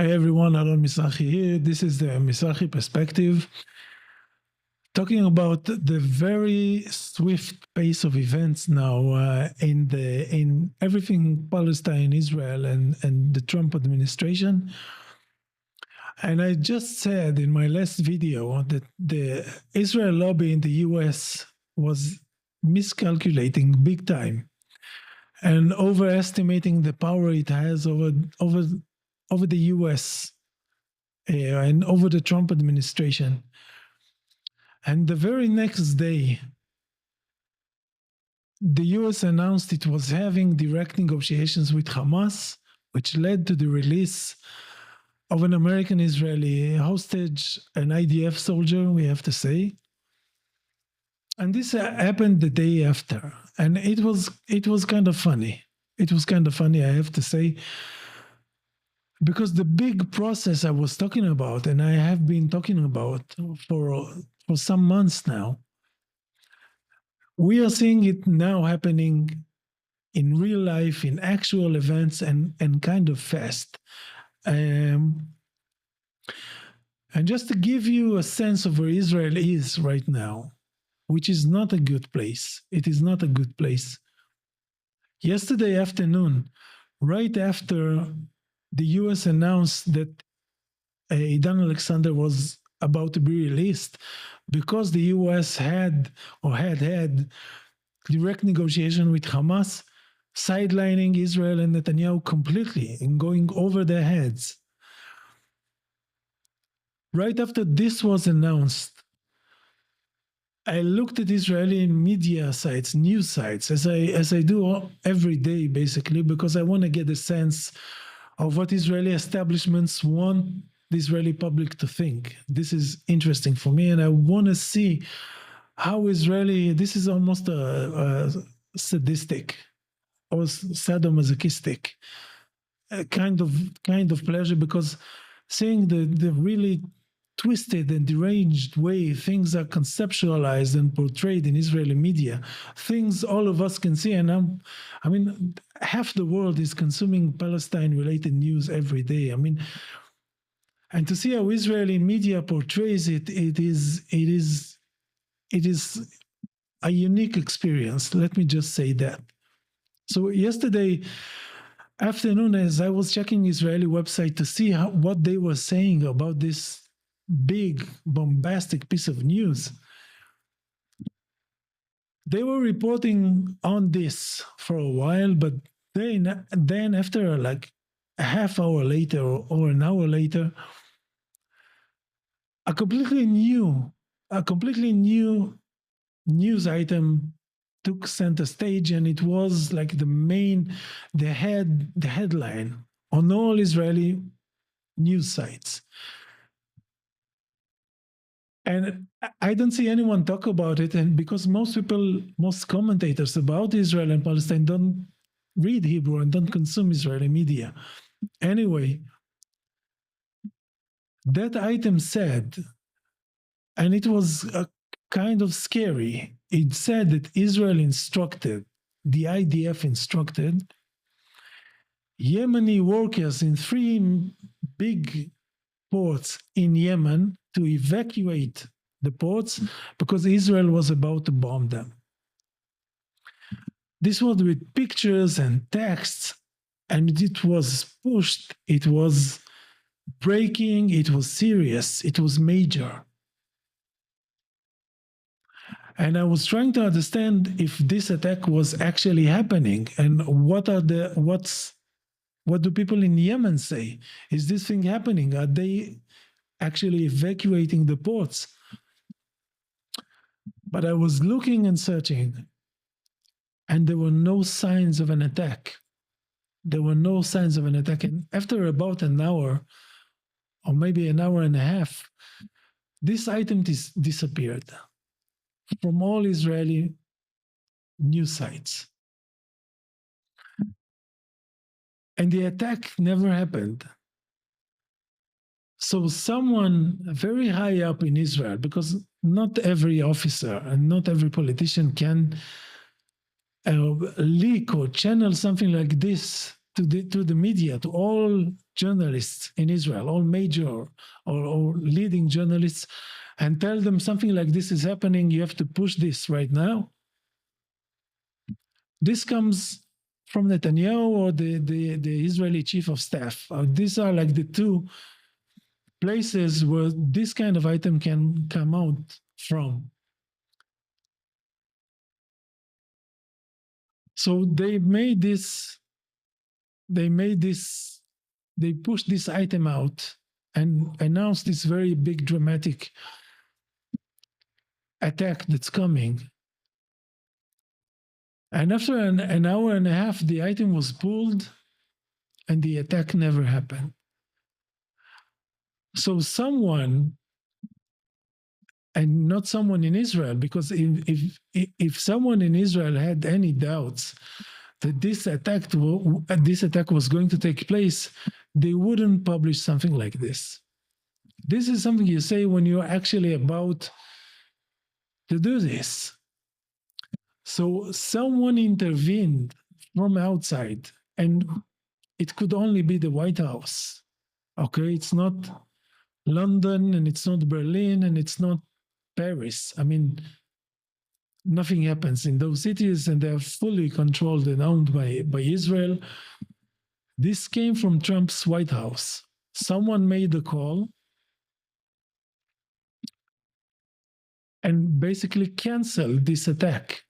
Hey everyone, Alon Mizrahi here. This is the Mizrahi perspective, talking about the very swift pace of events now in everything Palestine, Israel, and the Trump administration. And I just said in my last video that the Israel lobby in the US was miscalculating big time and overestimating the power it has over the US and over the Trump administration. And the very next day, the US announced it was having direct negotiations with Hamas, which led to the release of an American-Israeli hostage, an IDF soldier, we have to say. And this happened the day after. And it was kind of funny. It was kind of funny, I have to say, because the big process I was talking about, and I have been talking about for some months now, we are seeing it now happening in real life, in actual events, and kind of fast. And just to give you a sense of where Israel is right now, which is not a good place. It is not a good place. Yesterday afternoon, right after the US announced that Idan Alexander was about to be released, because the US had direct negotiation with Hamas, sidelining Israel and Netanyahu completely and going over their heads. Right after this was announced, I looked at Israeli media sites, news sites, as I do every day, basically, because I want to get a sense of what Israeli establishments want the Israeli public to think. This is interesting for me, and I want to see how this is almost a sadistic or sadomasochistic kind of pleasure, because seeing the really twisted and deranged way things are conceptualized and portrayed in Israeli media, things all of us can see. And I mean, half the world is consuming Palestine-related news every day. I mean, and to see how Israeli media portrays it, it is a unique experience. Let me just say that. So yesterday afternoon, as I was checking Israeli website to see what they were saying about this big bombastic piece of news, they were reporting on this for a while, but then after like a half hour later or an hour later, a completely new news item took center stage, and it was like the headline on all Israeli news sites. And I don't see anyone talk about it, and because most commentators about Israel and Palestine don't read Hebrew and don't consume Israeli media. Anyway, that item said, and it was kind of scary, it said that Israel instructed, the IDF instructed, Yemeni workers in 3 big ports in Yemen to evacuate the ports because Israel was about to bomb them. This was with pictures and texts, and it was pushed, it was breaking, it was serious, it was major. And I was trying to understand if this attack was actually happening, and what do people in Yemen say? Is this thing happening? Are they actually evacuating the ports? But I was looking and searching, and there were no signs of an attack. There were no signs of an attack. And after about an hour, or maybe an hour and a half, this item disappeared from all Israeli news sites. And the attack never happened. So someone very high up in Israel, because not every officer and not every politician can leak or channel something like this to the media, to all journalists in Israel, all major or leading journalists, and tell them something like this is happening. You have to push this right now. This comes from Netanyahu or the Israeli chief of staff. These are like the two places where this kind of item can come out from. So they pushed this item out and announced this very big dramatic attack that's coming. And after an hour and a half, the item was pulled and the attack never happened. So someone, and not someone in Israel, because if someone in Israel had any doubts that this attack was going to take place, they wouldn't publish something like this. This is something you say when you're actually about to do this. So someone intervened from outside, and it could only be the White House. Okay, it's not London, and it's not Berlin, and it's not Paris. I mean, nothing happens in those cities, and they're fully controlled and owned by Israel. This came from Trump's White House. Someone made the call and basically canceled this attack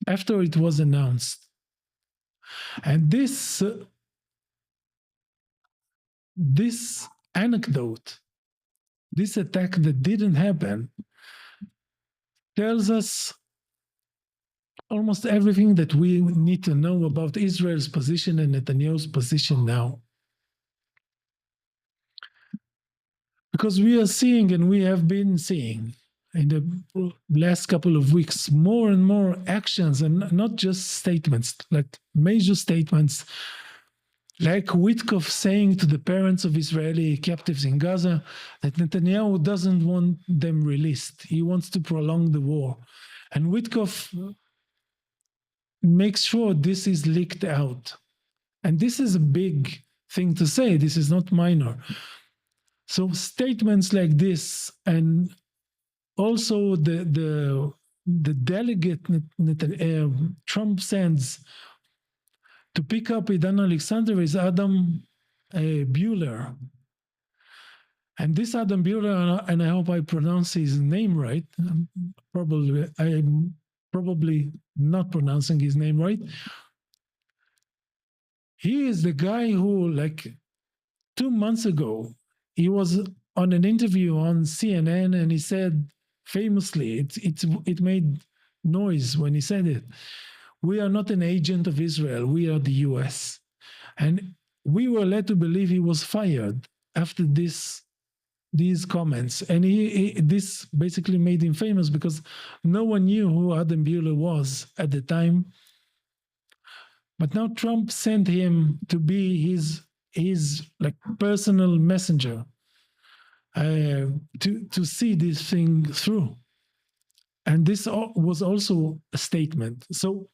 after it was announced. And this anecdote, this attack that didn't happen, tells us almost everything that we need to know about Israel's position and Netanyahu's position now. Because we are seeing, and we have been seeing in the last couple of weeks, more and more actions, and not just statements, like major statements, like Witkoff saying to the parents of Israeli captives in Gaza that Netanyahu doesn't want them released. He wants to prolong the war. And Witkoff makes sure this is leaked out. And this is a big thing to say. This is not minor. So statements like this, and also the delegate Trump sends to pick up Idan Alexander is Adam Buehler. And this Adam Buehler, and I hope I pronounce his name right, I'm probably not pronouncing his name right. He is the guy who, like 2 months ago, he was on an interview on CNN, and he said famously, it made noise when he said it, "We are not an agent of Israel, we are the US." And we were led to believe he was fired after these comments. And this basically made him famous because no one knew who Adam Buehler was at the time. But now Trump sent him to be his like personal messenger to see this thing through. And this was also a statement. So,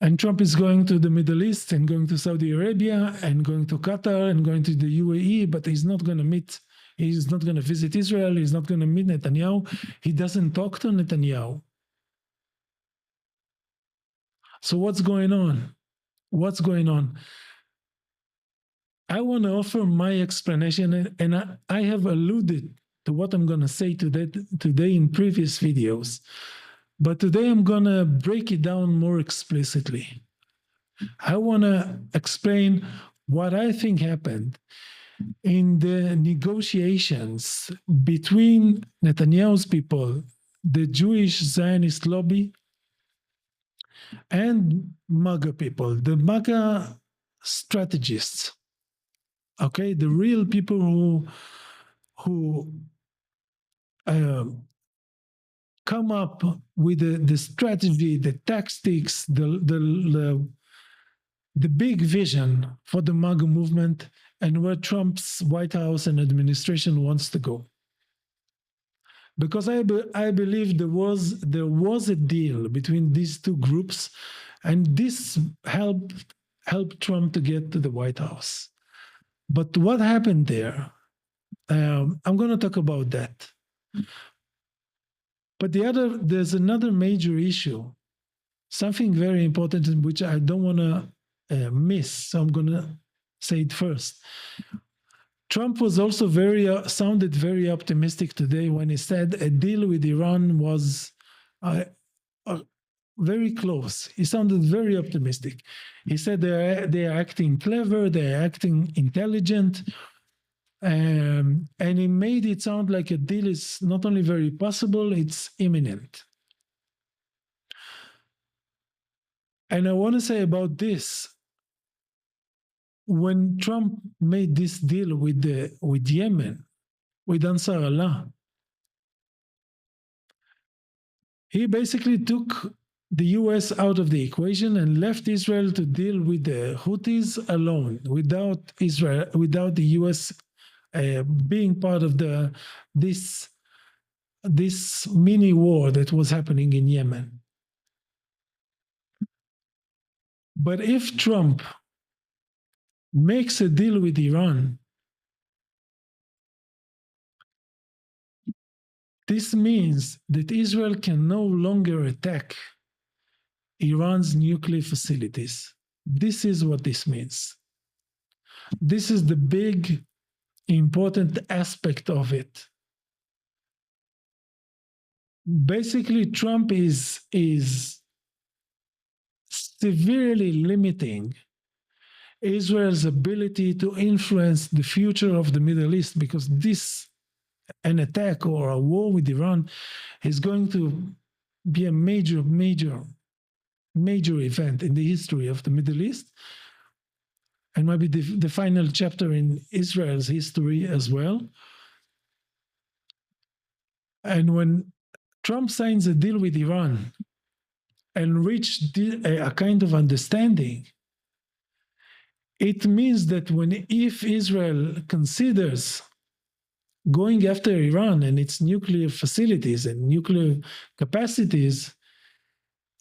and Trump is going to the Middle East and going to Saudi Arabia and going to Qatar and going to the UAE, but he's not going to visit Israel. He's not going to meet Netanyahu. He doesn't talk to Netanyahu. So what's going on? What's going on? I want to offer my explanation, and I have alluded to what I'm going to say today in previous videos. But today I'm going to break it down more explicitly. I want to explain what I think happened in the negotiations between Netanyahu's people, the Jewish Zionist lobby, and MAGA people, the MAGA strategists. Okay, the real people who come up with the strategy, the tactics, the big vision for the MAGA movement, and where Trump's White House and administration wants to go. Because I believe there was a deal between these two groups, and this helped helped Trump to get to the White House. But what happened there? I'm going to talk about that. But there's another major issue, something very important, which I don't want to miss. So I'm going to say it first. Trump was also sounded very optimistic today when he said a deal with Iran was very close. He sounded very optimistic. He said they are acting clever, they are acting intelligent, and he made it sound like a deal is not only very possible, it's imminent. And I want to say about this, when Trump made this deal with Yemen, with Ansar Allah, he basically took the US out of the equation and left Israel to deal with the Houthis alone, without the US being part of this mini war that was happening in Yemen. But if Trump makes a deal with Iran, this means that Israel can no longer attack Iran's nuclear facilities. This is what this means. This is the big, important aspect of it. Basically, Trump is severely limiting Israel's ability to influence the future of the Middle East, because an attack or a war with Iran is going to be a major event in the history of the Middle East, and maybe the final chapter in Israel's history as well. And when Trump signs a deal with Iran and reached a kind of understanding, it means that if Israel considers going after Iran and its nuclear facilities and nuclear capacities,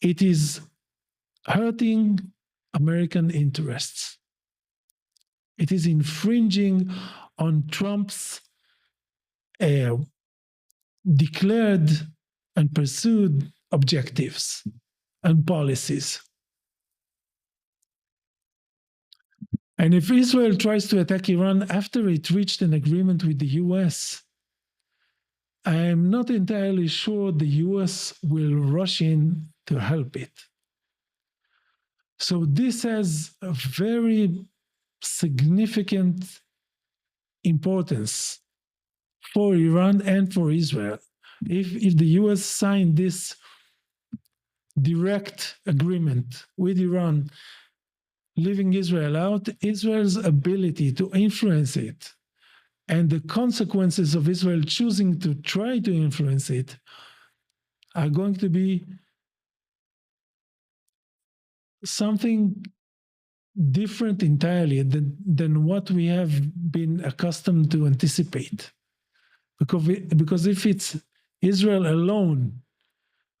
it is hurting American interests. It is infringing on Trump's declared and pursued objectives and policies. And if Israel tries to attack Iran after it reached an agreement with the US, I am not entirely sure the US will rush in to help it. So this has a very significant importance for Iran and for Israel. If the US signed this direct agreement with Iran, leaving Israel out, Israel's ability to influence it and the consequences of Israel choosing to try to influence it are going to be something different entirely than what we have been accustomed to anticipate. Because if it's Israel alone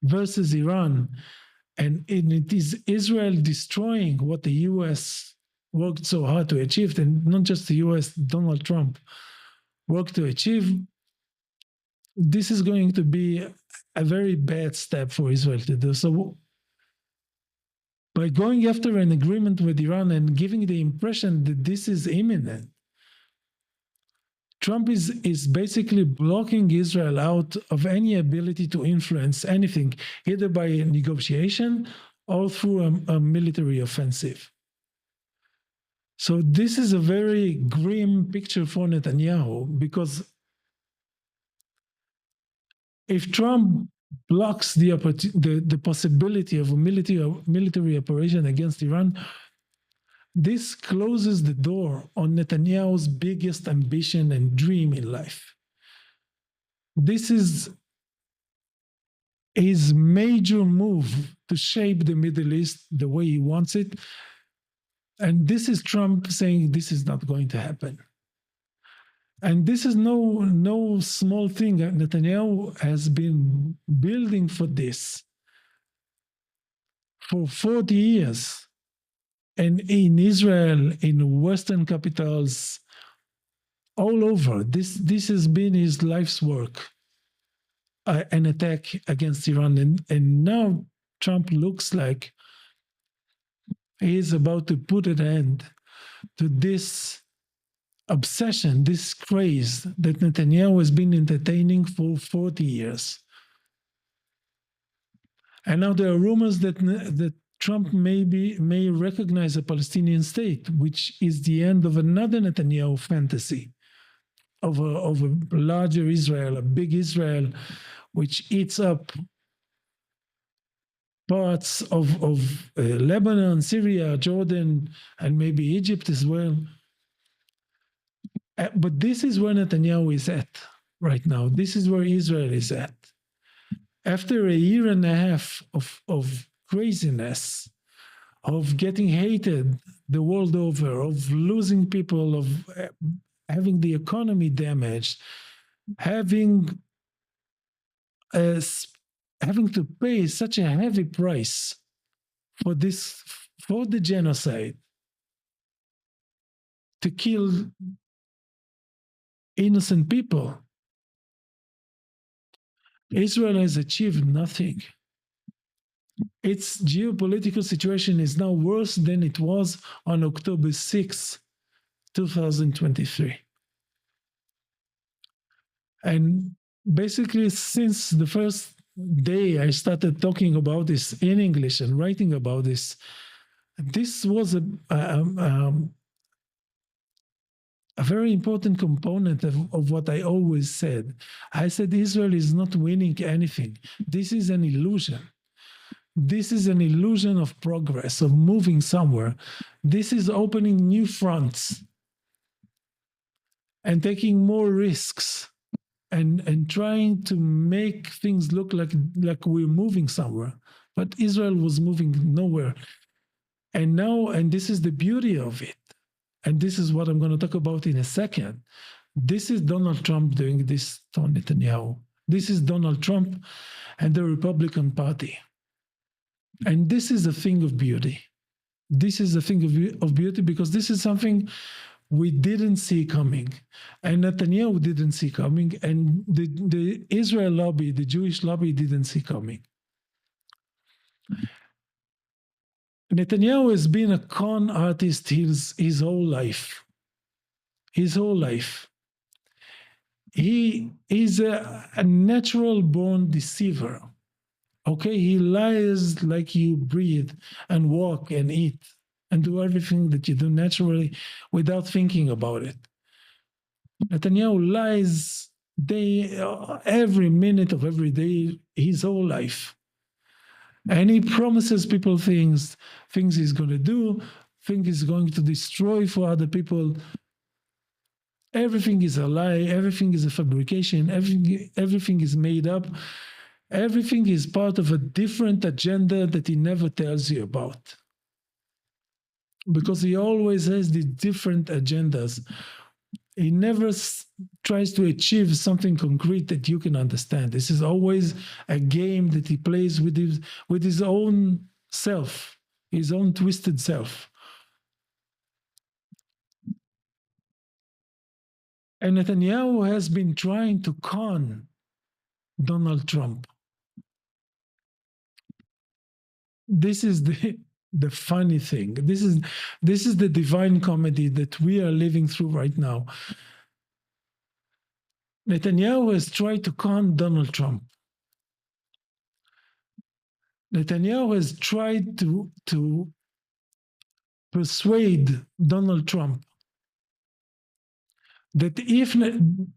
versus Iran, and it is Israel destroying what the US worked so hard to achieve, and not just the US, Donald Trump worked to achieve, this is going to be a very bad step for Israel to do. So by going after an agreement with Iran and giving the impression that this is imminent, Trump is basically blocking Israel out of any ability to influence anything, either by negotiation or through a military offensive. So this is a very grim picture for Netanyahu, because if Trump blocks the possibility of a military operation against Iran, this closes the door on Netanyahu's biggest ambition and dream in life. This is his major move to shape the Middle East the way he wants it. And this is Trump saying this is not going to happen. And this is no small thing. Netanyahu has been building for this for 40 years. and in Israel, in Western capitals, all over. This has been his life's work, an attack against Iran, and now Trump looks like he is about to put an end to this obsession, this craze that Netanyahu has been entertaining for 40 years. And now there are rumors that Trump may recognize a Palestinian state, which is the end of another Netanyahu fantasy of a larger Israel, a big Israel, which eats up parts of Lebanon, Syria, Jordan, and maybe Egypt as well. But this is where Netanyahu is at right now. This is where Israel is at. After a year and a half of craziness, of getting hated the world over, of losing people, of having the economy damaged, having to pay such a heavy price for the genocide, to kill innocent people, Israel has achieved nothing. Its geopolitical situation is now worse than it was on October 6, 2023. And basically, since the first day I started talking about this in English and writing about this, this was a very important component of what I always said. I said Israel is not winning anything. This is an illusion. This is an illusion of progress, of moving somewhere. This is opening new fronts and taking more risks and trying to make things look like we're moving somewhere. But Israel was moving nowhere. And now, and this is the beauty of it, and this is what I'm going to talk about in a second. This is Donald Trump doing this to Netanyahu. This is Donald Trump and the Republican Party. And this is a thing of beauty. This is a thing of beauty because this is something we didn't see coming. And Netanyahu didn't see coming. And the Israel lobby, the Jewish lobby didn't see coming. Netanyahu has been a con artist his whole life. His whole life. He is a natural born deceiver. Okay, he lies like you breathe and walk and eat and do everything that you do naturally without thinking about it. Netanyahu lies every minute of every day, his whole life. And he promises people things he's going to do, things he's going to destroy for other people. Everything is a lie. Everything is a fabrication. Everything is made up. Everything is part of a different agenda that he never tells you about. Because he always has these different agendas. He never tries to achieve something concrete that you can understand. This is always a game that he plays with his own self, his own twisted self. And Netanyahu has been trying to con Donald Trump. This is the funny thing. This is the divine comedy that we are living through right now. Netanyahu has tried to con Donald Trump. Netanyahu has tried to persuade Donald Trump that if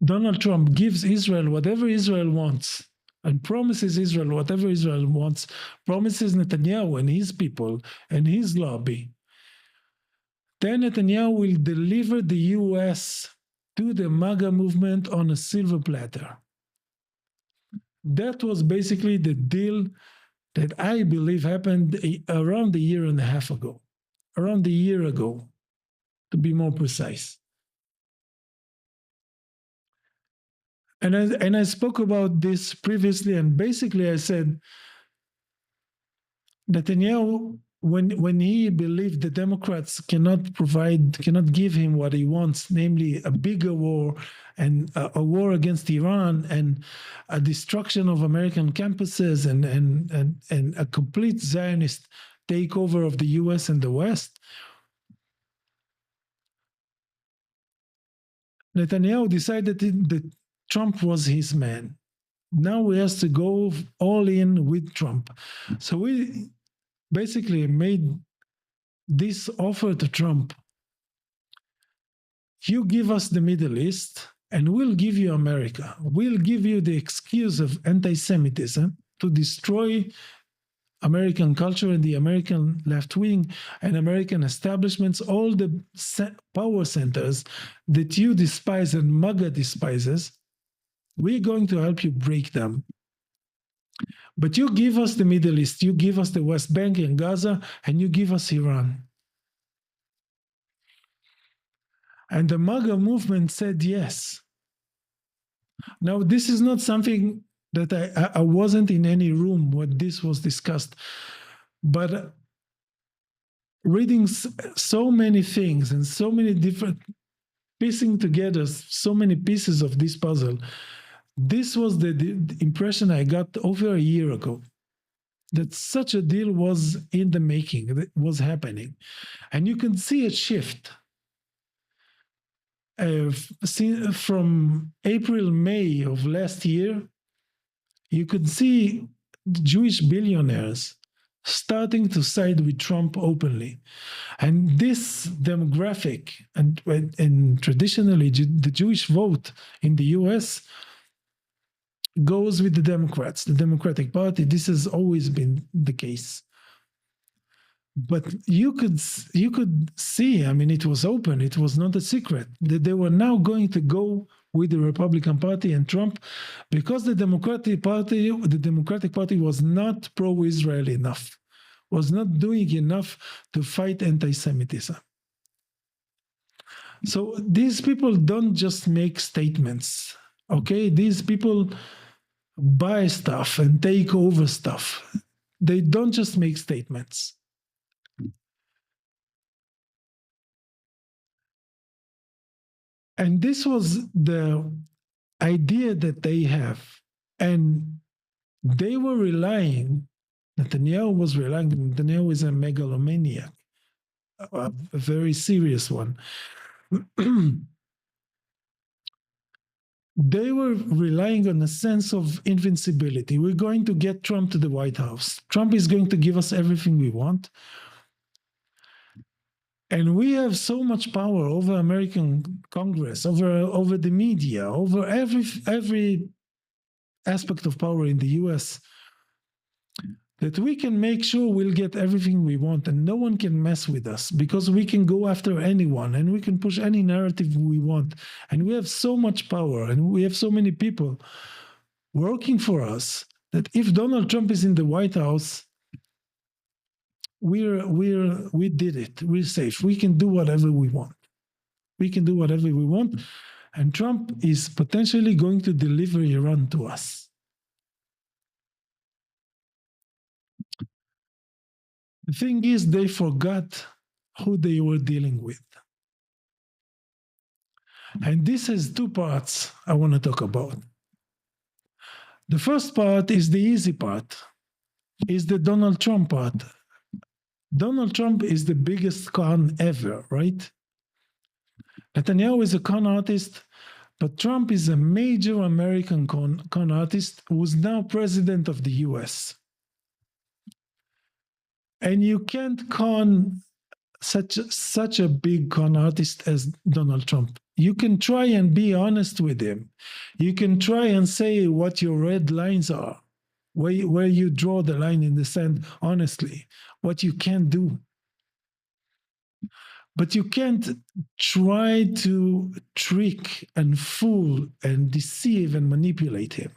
Donald Trump gives Israel whatever Israel wants and promises Israel whatever Israel wants, promises Netanyahu and his people and his lobby, then Netanyahu will deliver the US to the MAGA movement on a silver platter. That was basically the deal that I believe happened around a year and a half ago, around a year ago, to be more precise. And I spoke about this previously, and basically I said, Netanyahu when he believed the Democrats cannot give him what he wants, namely a bigger war and a war against Iran and a destruction of American campuses and a complete Zionist takeover of the U.S. and the West, Netanyahu decided that Trump was his man. Now he has to go all in with Trump. So we basically made this offer to Trump. You give us the Middle East, and we'll give you America. We'll give you the excuse of anti-Semitism to destroy American culture and the American left wing and American establishments, all the power centers that you despise and MAGA despises. We're going to help you break them. But you give us the Middle East, you give us the West Bank and Gaza, and you give us Iran. And the MAGA movement said yes. Now, this is not something that I wasn't in any room when this was discussed, but reading so many things and so many different, piecing together so many pieces of this puzzle, this was the impression I got over a year ago, that such a deal was in the making, that was happening. And you can see a shift. From April, May of last year, you could see Jewish billionaires starting to side with Trump openly. And this demographic, and traditionally the Jewish vote in the US goes with the Democrats, the Democratic Party. This has always been the case. But you could see, I mean, it was open, it was not a secret, that they were now going to go with the Republican Party and Trump because the Democratic Party was not pro-Israel enough, was not doing enough to fight anti-Semitism. So these people don't just make statements, okay? These people buy stuff and take over stuff. They don't just make statements. And this was the idea that they have. And they were relying, Netanyahu was relying, Netanyahu is a megalomaniac, a very serious one. They were relying on a sense of invincibility. We're going to get Trump to the White House. Trump is going to give us everything we want. And we have so much power over American Congress, over the media, over every aspect of power in the US, that we can make sure we'll get everything we want and no one can mess with us because we can go after anyone and we can push any narrative we want. And we have so much power and we have so many people working for us that if Donald Trump is in the White House, we did it. We're safe. We can do whatever we want. We can do whatever we want. And Trump is potentially going to deliver Iran to us. The thing is, they forgot who they were dealing with. And this has two parts I want to talk about. The first part is the easy part, is the Donald Trump part. Donald Trump is the biggest con ever, right? Netanyahu is a con artist, but Trump is a major American con artist who's now president of the US. And you can't con such a big con artist as Donald Trump. You can try and be honest with him. You can try and say what your red lines are, where you draw the line in the sand honestly, what you can't do. But you can't try to trick and fool and deceive and manipulate him,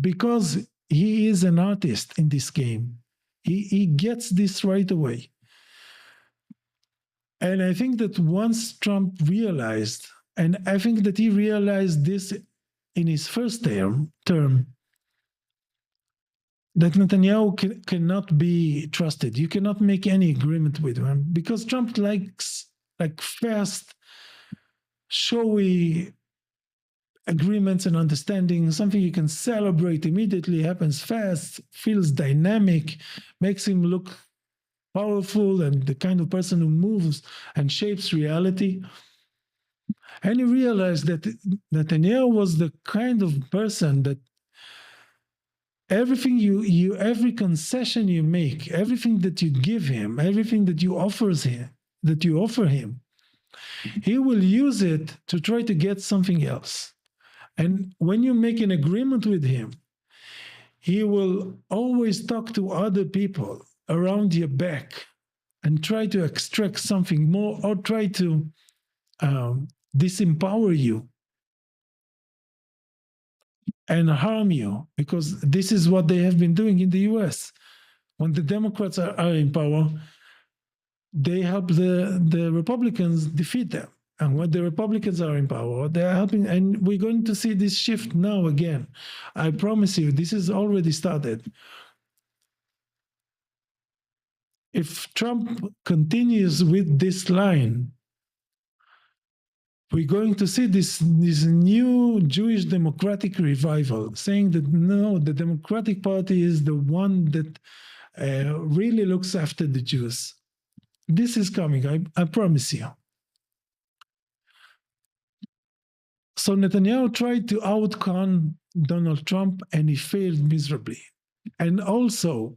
because he is an artist in this game. He gets this right away. And I think that once Trump realized, and I think that he realized this in his first term, that Netanyahu cannot be trusted. You cannot make any agreement with him because Trump likes like fast, showy agreements and understanding, something you can celebrate immediately, happens fast, feels dynamic, makes him look powerful and the kind of person who moves and shapes reality. And he realized that Netanyahu was the kind of person that everything every concession you make, everything that you give him, everything that you offer him, he will use it to try to get something else. And when you make an agreement with him, he will always talk to other people around your back and try to extract something more or try to disempower you and harm you, because this is what they have been doing in the US. When the Democrats are in power, they help the Republicans defeat them. And when the Republicans are in power, they are helping. And we're going to see this shift now again. I promise you, this has already started. If Trump continues with this line, we're going to see this new Jewish democratic revival, saying that no, the Democratic Party is the one that really looks after the Jews. This is coming, I promise you. So Netanyahu tried to outcon Donald Trump and he failed miserably. And also,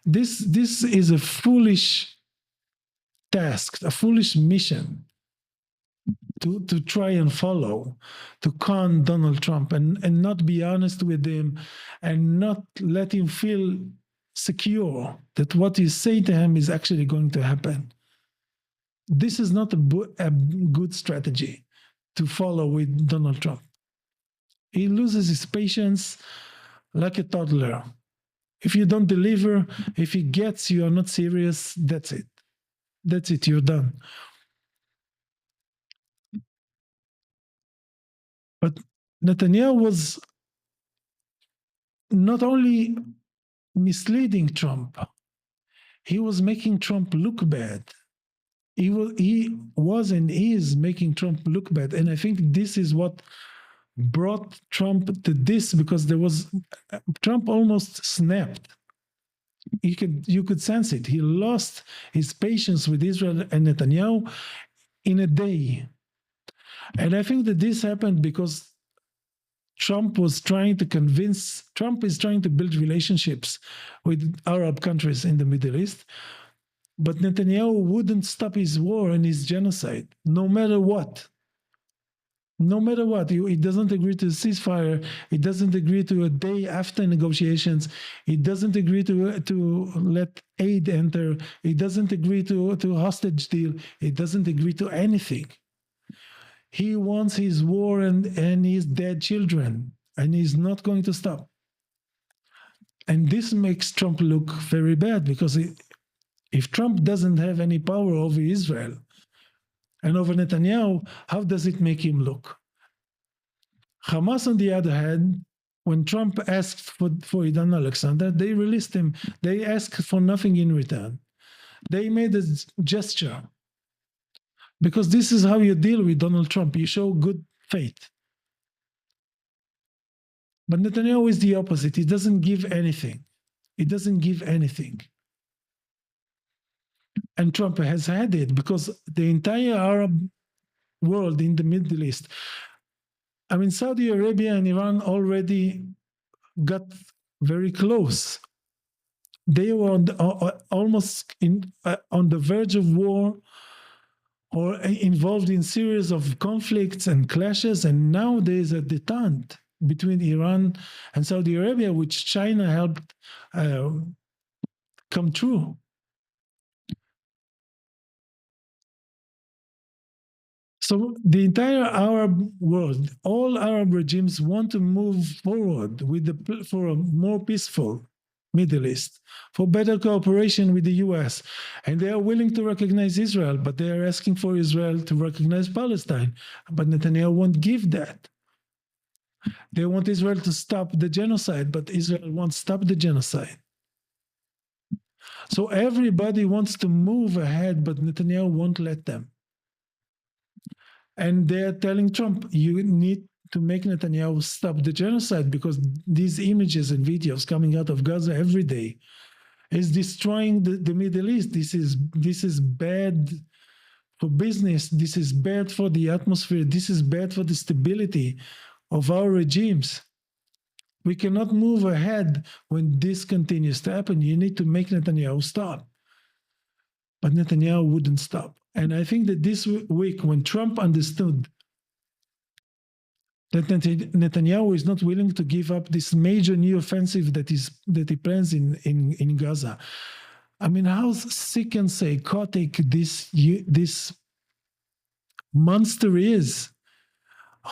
this is a foolish task, a foolish mission to try and follow, to con Donald Trump and not be honest with him and not let him feel secure that what you say to him is actually going to happen. This is not a good strategy to follow with Donald Trump. He loses his patience like a toddler. If you don't deliver, if he gets you are not serious, that's it. That's it, you're done. But Netanyahu was not only misleading Trump, he was making Trump look bad. He was and is making Trump look bad. And I think this is what brought Trump to this, because Trump almost snapped. You could sense it. He lost his patience with Israel and Netanyahu in a day. And I think that this happened because Trump is trying to build relationships with Arab countries in the Middle East. But Netanyahu wouldn't stop his war and his genocide, no matter what. No matter what, he doesn't agree to a ceasefire. He doesn't agree to a day after negotiations. He doesn't agree to let aid enter. He doesn't agree to a hostage deal. He doesn't agree to anything. He wants his war and his dead children, and he's not going to stop. And this makes Trump look very bad, because if Trump doesn't have any power over Israel and over Netanyahu, how does it make him look? Hamas, on the other hand, when Trump asked for Idan Alexander, they released him. They asked for nothing in return. They made a gesture. Because this is how you deal with Donald Trump. You show good faith. But Netanyahu is the opposite. He doesn't give anything. He doesn't give anything. And Trump has had it, because the entire Arab world in the Middle East, I mean, Saudi Arabia and Iran already got very close. They were almost on the verge of war, or involved in series of conflicts and clashes, and now there is a detente between Iran and Saudi Arabia, which China helped come true. So the entire Arab world, all Arab regimes want to move forward for a more peaceful Middle East, for better cooperation with the US. And they are willing to recognize Israel, but they are asking for Israel to recognize Palestine. But Netanyahu won't give that. They want Israel to stop the genocide, but Israel won't stop the genocide. So everybody wants to move ahead, but Netanyahu won't let them. And they're telling Trump, you need to make Netanyahu stop the genocide, because these images and videos coming out of Gaza every day is destroying the Middle East. This is bad for business. This is bad for the atmosphere. This is bad for the stability of our regimes. We cannot move ahead when this continues to happen. You need to make Netanyahu stop. But Netanyahu wouldn't stop. And I think that this week, when Trump understood that Netanyahu is not willing to give up this major new offensive that he plans in Gaza. I mean, how sick and psychotic this monster is.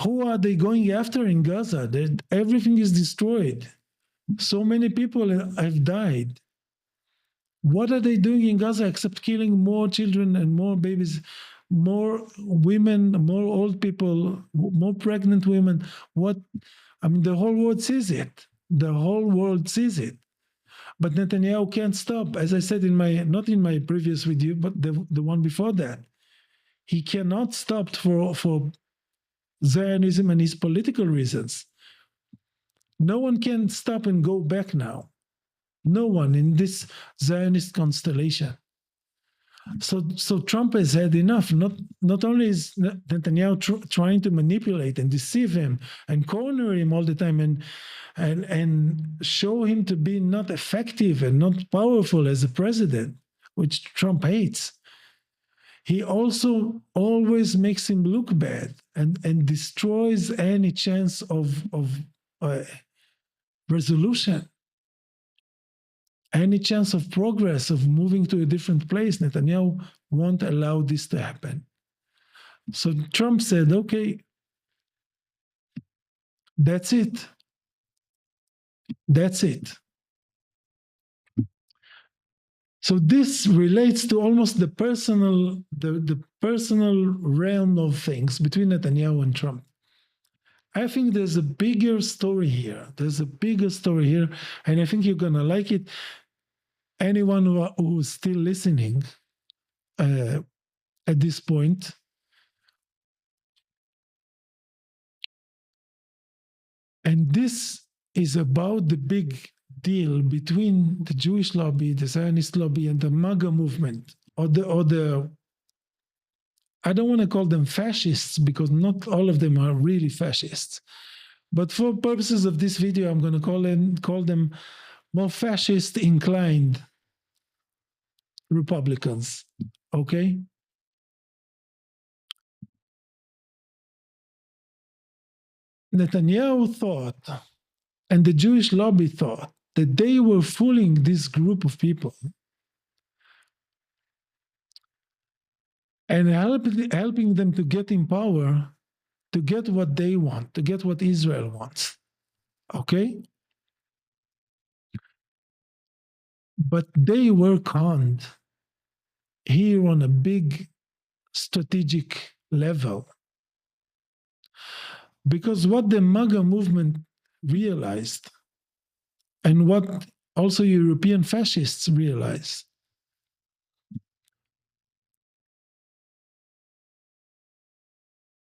Who are they going after in Gaza? Everything is destroyed. So many people have died. What are they doing in Gaza except killing more children and more babies, more women, more old people, more pregnant women? I mean, the whole world sees it. The whole world sees it. But Netanyahu can't stop. As I said not in my previous video, but the one before that. He cannot stop for Zionism and his political reasons. No one can stop and go back now. No one in this Zionist constellation. So Trump has had enough. Not only is Netanyahu trying to manipulate and deceive him and corner him all the time and show him to be not effective and not powerful as a president, which Trump hates. He also always makes him look bad and destroys any chance of resolution, any chance of progress, of moving to a different place. Netanyahu won't allow this to happen. So Trump said, okay, that's it. That's it. So this relates to almost the personal realm of things between Netanyahu and Trump. I think there's a bigger story here. There's a bigger story here, and I think you're gonna like it. Anyone who's still listening at this point, and this is about the big deal between the Jewish lobby, the Zionist lobby, and the MAGA movement, or the I don't want to call them fascists, because not all of them are really fascists. But for purposes of this video, I'm going to call them more fascist inclined Republicans. Okay? Netanyahu thought, and the Jewish lobby thought, that they were fooling this group of people and helping them to get in power, to get what they want, to get what Israel wants. Okay? But they were conned here on a big strategic level. Because what the MAGA movement realized, and what also European fascists realized,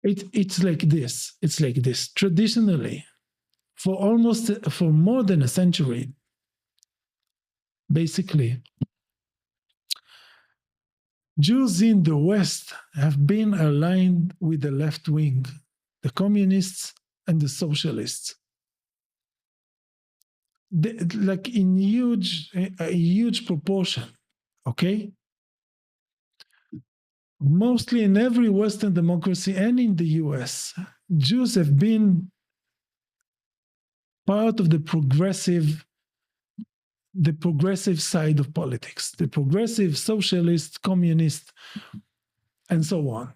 it's like this. It's like this. Traditionally, for more than a century, basically, Jews in the West have been aligned with the left wing, the communists and the socialists. Like in a huge proportion, okay? Mostly in every Western democracy and in the US, Jews have been part of the progressive side of politics, the progressive, socialist, communist, and so on.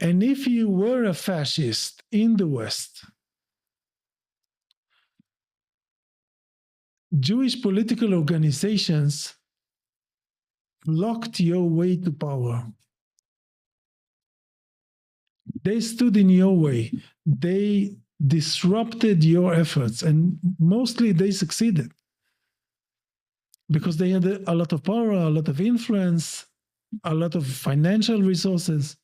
And if you were a fascist in the West, Jewish political organizations blocked your way to power. They stood in your way. They disrupted your efforts, and mostly they succeeded because they had a lot of power, a lot of influence, a lot of financial resources.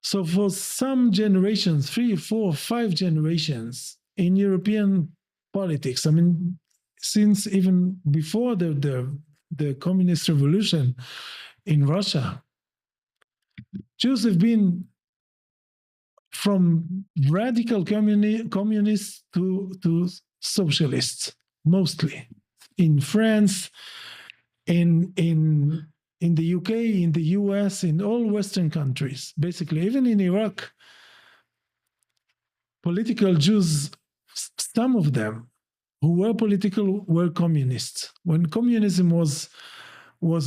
So for some generations, 3, 4, 5 generations in European politics, I mean, since even before the communist revolution in Russia, Jews have been from radical communists to socialists, mostly in France, in the UK, in the US, in all Western countries, basically, even in Iraq, political Jews, some of them who were political were communists. When communism was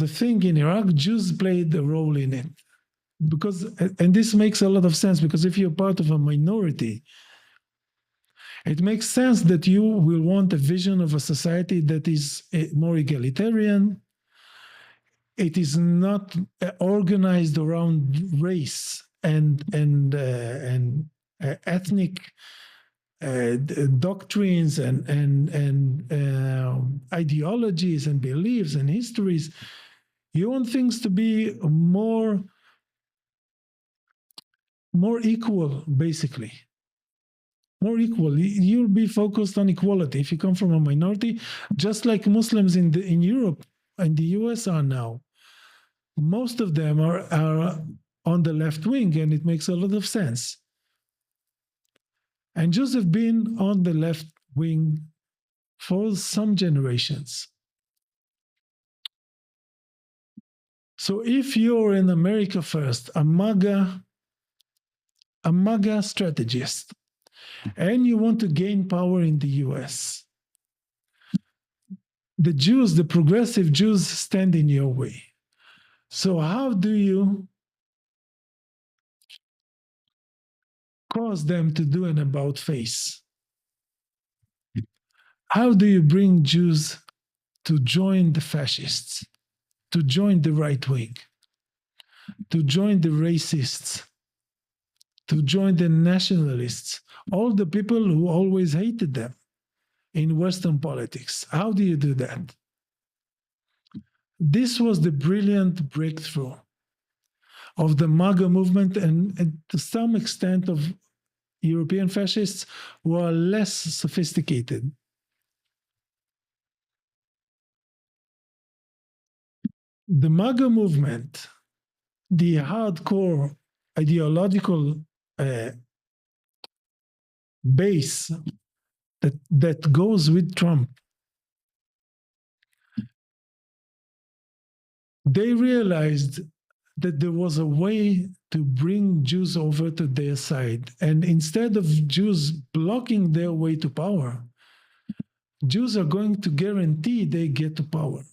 a thing in Iraq, Jews played a role in it. Because, and this makes a lot of sense, because if you're part of a minority, it makes sense that you will want a vision of a society that is more egalitarian. It is not organized around race and ethnic doctrines and ideologies and beliefs and histories. You want things to be more equal, basically. More equal. You'll be focused on equality if you come from a minority, just like Muslims in Europe and the US are now. Most of them are on the left wing, and it makes a lot of sense. And Jews have been on the left wing for some generations. So if you're in America first, a MAGA strategist, and you want to gain power in the US, the Jews, the progressive Jews, stand in your way. So how do you cause them to do an about face? How do you bring Jews to join the fascists, to join the right wing, to join the racists, to join the nationalists, all the people who always hated them in Western politics? How do you do that? This was the brilliant breakthrough of the MAGA movement, and to some extent of European fascists who are less sophisticated. The MAGA movement, the hardcore ideological base that goes with Trump, they realized that there was a way to bring Jews over to their side. And instead of Jews blocking their way to power, Jews are going to guarantee they get to power.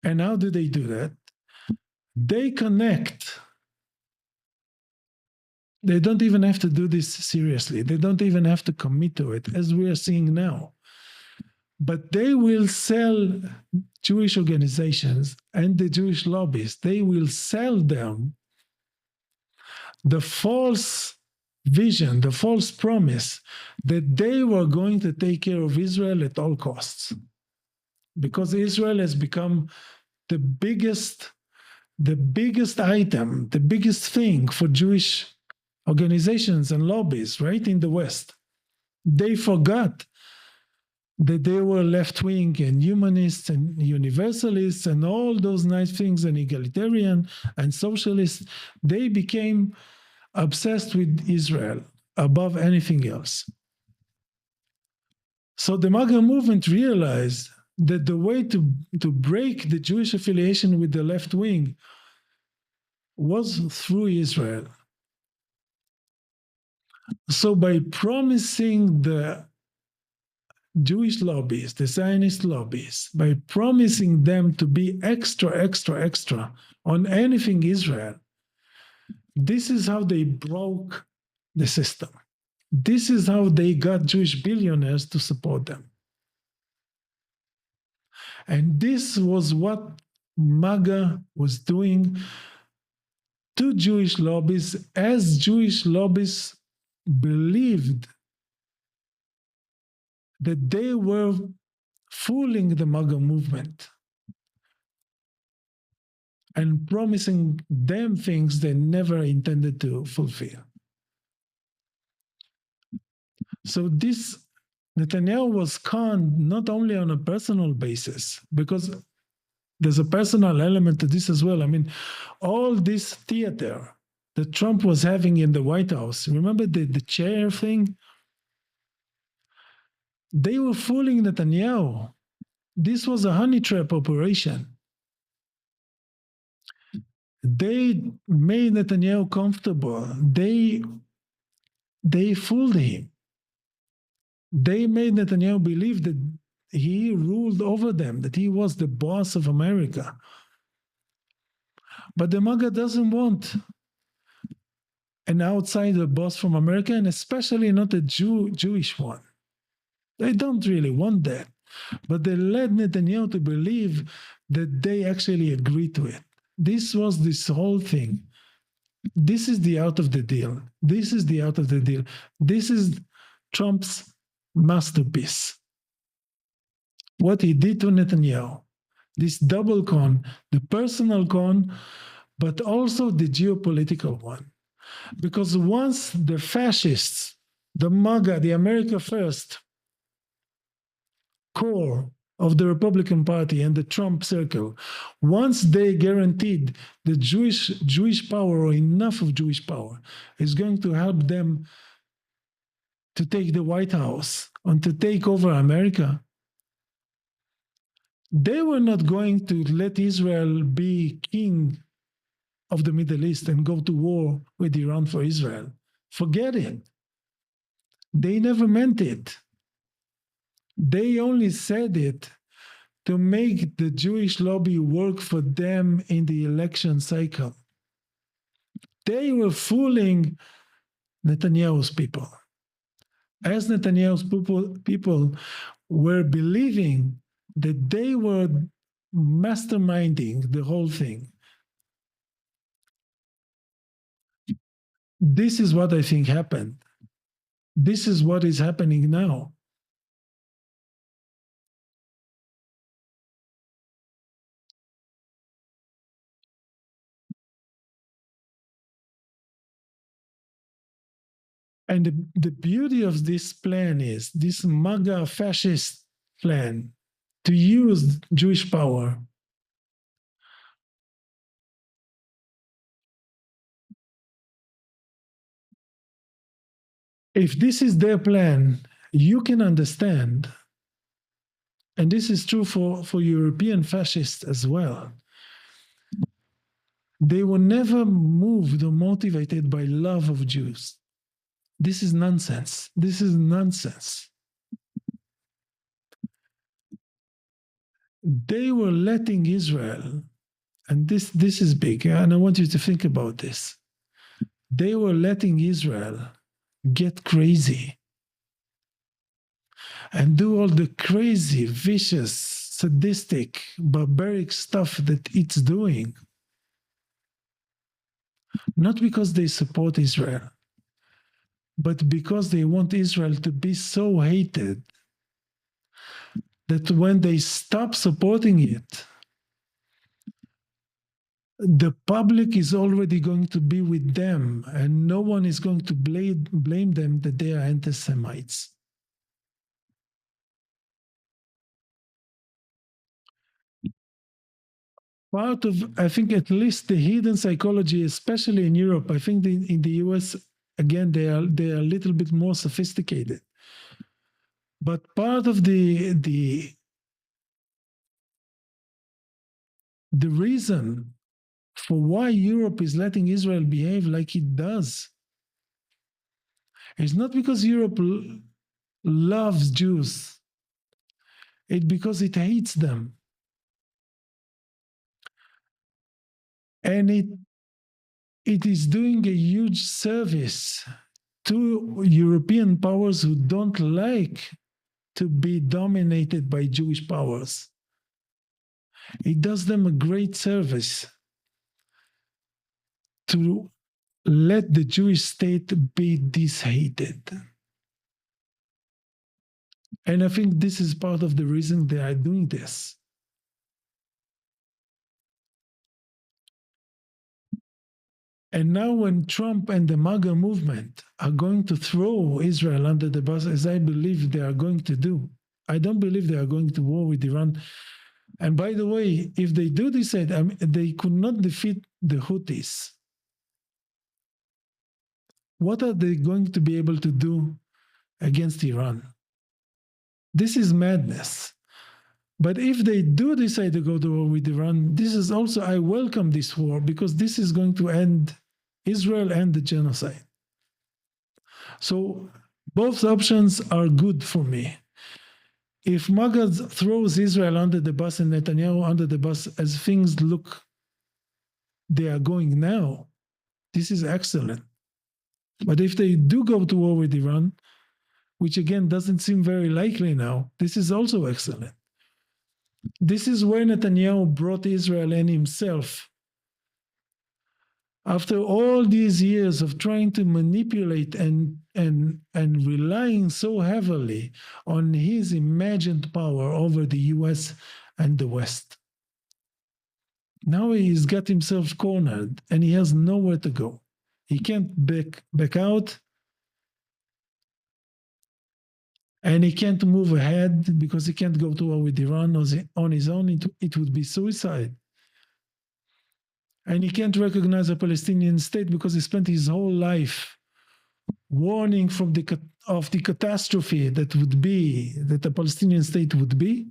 And how do they do that? They connect. They don't even have to do this seriously. They don't even have to commit to it, as we are seeing now. But they will sell Jewish organizations and the Jewish lobbies. They will sell them the false vision, the false promise that they were going to take care of Israel at all costs. Because Israel has become the biggest item, the biggest thing for Jewish organizations and lobbies, right, in the West. They forgot that they were left-wing and humanists and universalists and all those nice things, and egalitarian and socialists. They became obsessed with Israel above anything else. So the MAGA movement realized that the way to break the Jewish affiliation with the left wing was through Israel. So by promising the Jewish lobbies, the Zionist lobbies, by promising them to be extra on anything Israel, this is how they broke the system. This is how they got Jewish billionaires to support them. And this was what MAGA was doing to Jewish lobbies as Jewish lobbies believed that they were fooling the MAGA movement and promising them things they never intended to fulfill. So this Netanyahu was conned not only on a personal basis, because there's a personal element to this as well. I mean, all this theater that Trump was having in the White House, remember the chair thing? They were fooling Netanyahu. This was a honey trap operation. They made Netanyahu comfortable. They fooled him. They made Netanyahu believe that he ruled over them, that he was the boss of America. But the MAGA doesn't want an outsider boss from America, and especially not a Jewish one. They don't really want that. But they led Netanyahu to believe that they actually agreed to it. This was this whole thing. This is the out of the deal. This is the out of the deal. This is Trump's masterpiece. What he did to Netanyahu. This double con, the personal con, but also the geopolitical one. Because once the fascists, the MAGA, the America First core of the Republican Party and the Trump circle, once they guaranteed the Jewish power or enough of Jewish power is going to help them to take the White House and to take over America, they were not going to let Israel be king of the Middle East and go to war with Iran for Israel. Forget it. They never meant it. They only said it to make the Jewish lobby work for them in the election cycle. They were fooling Netanyahu's people. As Netanyahu's people were believing that they were masterminding the whole thing. This is what I think happened. This is what is happening now. And the beauty of this plan is this MAGA fascist plan to use Jewish power. If this is their plan, you can understand, and this is true for European fascists as well, they were never moved or motivated by love of Jews. This is nonsense. This is nonsense. They were letting Israel, and this is big, and I want you to think about this. They were letting Israel get crazy and do all the crazy, vicious, sadistic, barbaric stuff that it's doing. Not because they support Israel, but because they want Israel to be so hated that when they stop supporting it, the public is already going to be with them, and no one is going to blame them that they are anti-Semites. Part of, I think, at least the hidden psychology, especially in Europe, I think in the US, again, they are a little bit more sophisticated. But part of the reason for why Europe is letting Israel behave like it does is not because Europe loves Jews. It's because it hates them. And it is doing a huge service to European powers who don't like to be dominated by Jewish powers. It does them a great service to let the Jewish state be dishated. And I think this is part of the reason they are doing this. And now, when Trump and the MAGA movement are going to throw Israel under the bus, as I believe they are going to do, I don't believe they are going to war with Iran. And by the way, if they do this, they could not defeat the Houthis. What are they going to be able to do against Iran? This is madness. But if they do decide to go to war with Iran, this is also, I welcome this war because this is going to end Israel and the genocide. So both options are good for me. If MAGA throws Israel under the bus and Netanyahu under the bus as things look, they are going now, this is excellent. But if they do go to war with Iran, which again doesn't seem very likely now, this is also excellent. This is where Netanyahu brought Israel and himself. After all these years of trying to manipulate and relying so heavily on his imagined power over the US and the West. Now he's got himself cornered and he has nowhere to go. He can't back out. And he can't move ahead because he can't go to war with Iran on his own. It would be suicide. And he can't recognize a Palestinian state because he spent his whole life warning of the catastrophe that the Palestinian state would be.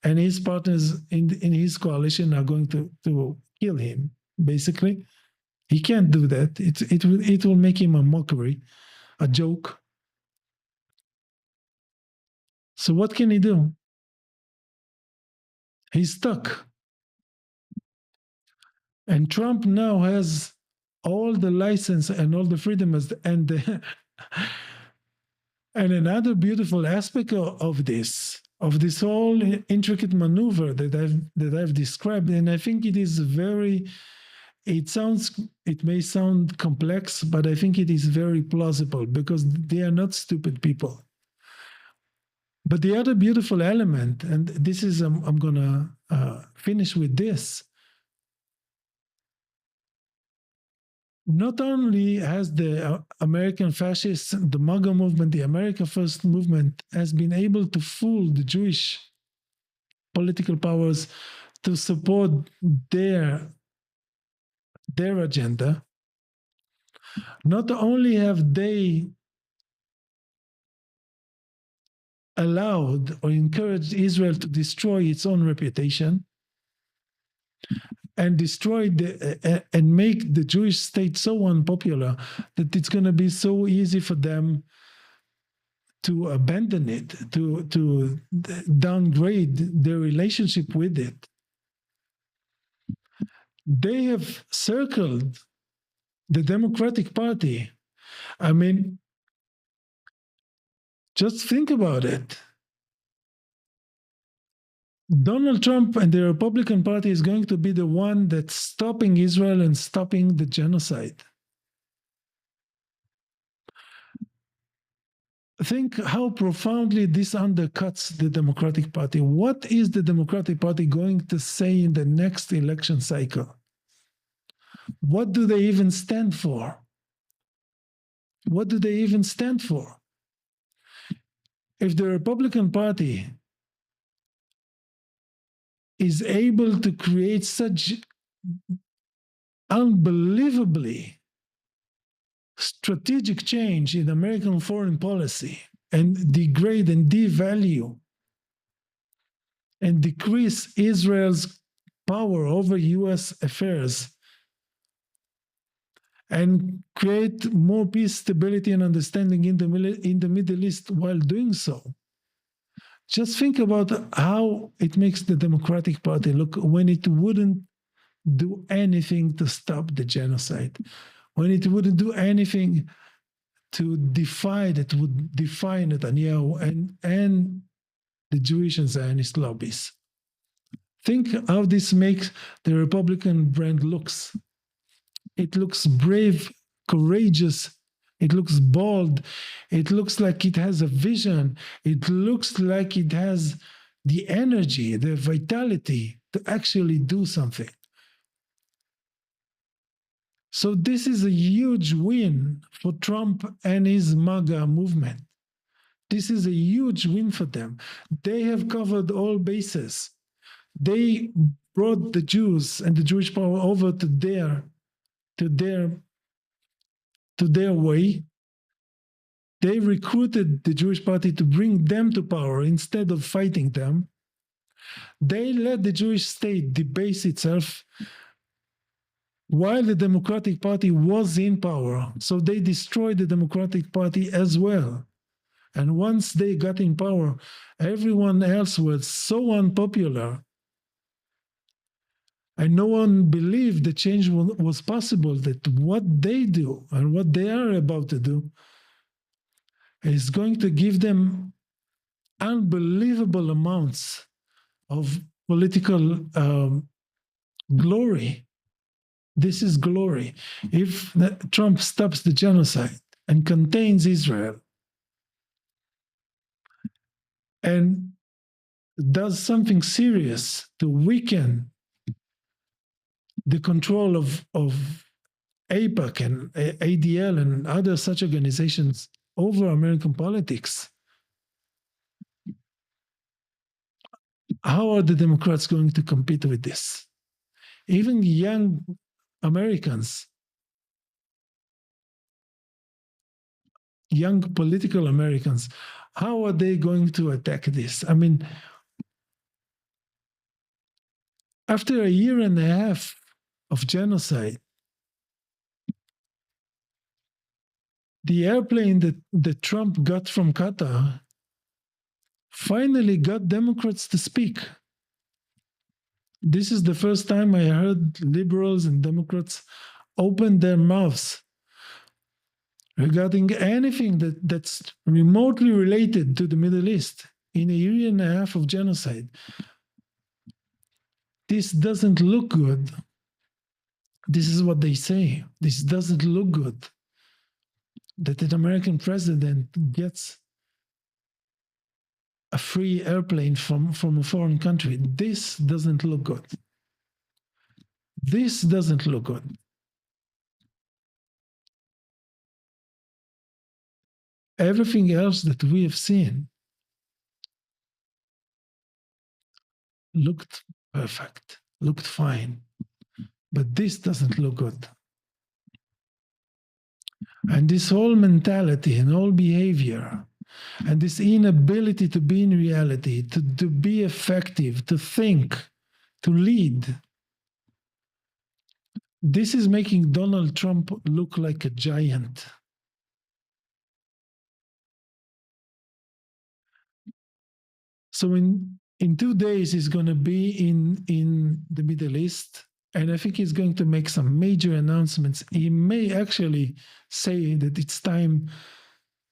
And his partners in his coalition are going to kill him, basically. He can't do that. It will make him a mockery, a joke. So what can he do? He's stuck. And Trump now has all the license and all the freedom and another beautiful aspect of this whole intricate maneuver that I've described, and I think it may sound complex, but I think it is very plausible because they are not stupid people. But the other beautiful element, and this is, I'm going to finish with this. Not only has the American fascists, the MAGA movement, the America First movement has been able to fool the Jewish political powers to support their agenda, not only have they allowed or encouraged Israel to destroy its own reputation and destroy and make the Jewish state so unpopular that it's going to be so easy for them to abandon it, to downgrade their relationship with it. They have circled the Democratic Party. I mean, just think about it. Donald Trump and the Republican Party is going to be the one that's stopping Israel and stopping the genocide. Think how profoundly this undercuts the Democratic Party. What is the Democratic Party going to say in the next election cycle? What do they even stand for? What do they even stand for? If the Republican Party is able to create such unbelievably strategic change in American foreign policy and degrade and devalue and decrease Israel's power over US affairs and create more peace, stability, and understanding in the Middle East while doing so. Just think about how it makes the Democratic Party look when it wouldn't do anything to stop the genocide, when it wouldn't do anything to defy Netanyahu and the Jewish and Zionist lobbies. Think how this makes the Republican brand looks. It looks brave, courageous. It looks bold. It looks like it has a vision. It looks like it has the energy, the vitality to actually do something. So this is a huge win for Trump and his MAGA movement. This is a huge win for them. They have covered all bases. They brought the Jews and the Jewish power over to their way. They recruited the Jewish party to bring them to power instead of fighting them. They let the Jewish state debase itself while the Democratic Party was in power. So they destroyed the Democratic Party as well. And once they got in power, everyone else was so unpopular. And no one believed the change was possible, that what they do and what they are about to do is going to give them unbelievable amounts of political glory. This is glory. If Trump stops the genocide and contains Israel and does something serious to weaken the control of AIPAC and ADL and other such organizations over American politics, how are the Democrats going to compete with this? Even young Americans, young political Americans, how are they going to attack this? I mean, after a year and a half of genocide, the airplane that Trump got from Qatar finally got Democrats to speak. This is the first time I heard liberals and Democrats open their mouths regarding anything that's remotely related to the Middle East in a year and a half of genocide. This doesn't look good. This is what they say. This doesn't look good. That an American president gets a free airplane from a foreign country. This doesn't look good. This doesn't look good. Everything else that we have seen looked perfect, looked fine. But this doesn't look good. And this whole mentality and whole behavior and this inability to be in reality, to be effective, to think, to lead, this is making Donald Trump look like a giant. So in 2 days, he's going to be in the Middle East, and I think he's going to make some major announcements. He may actually say that it's time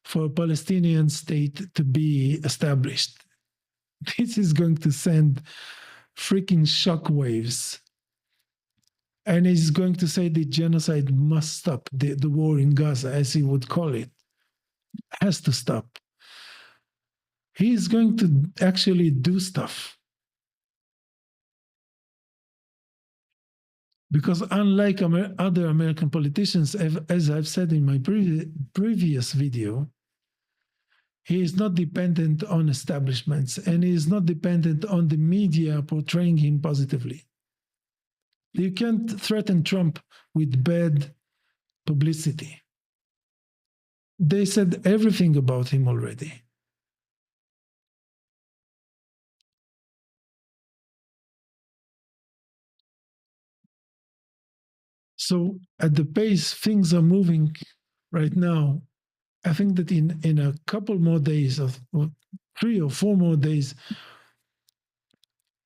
for a Palestinian state to be established. This is going to send freaking shockwaves. And he's going to say the genocide must stop, the war in Gaza, as he would call it, has to stop. He's going to actually do stuff. Because unlike other American politicians, as I've said in my previous video, he is not dependent on establishments, and he is not dependent on the media portraying him positively. You can't threaten Trump with bad publicity. They said everything about him already. So at the pace things are moving right now, I think that in a couple more days, of 3 or 4 more days,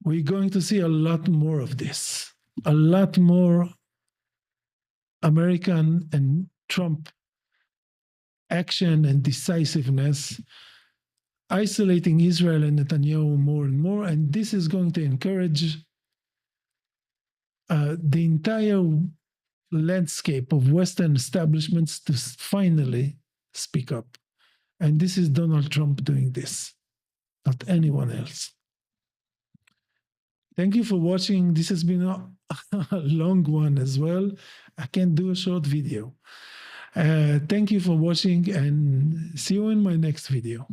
we're going to see a lot more of this, a lot more American and Trump action and decisiveness, isolating Israel and Netanyahu more and more. And this is going to encourage the entire landscape of Western establishments to finally speak up. And this is Donald Trump doing this, not anyone else. Thank you for watching. This has been a long one as well. I can do a short video. Thank you for watching and see you in my next video.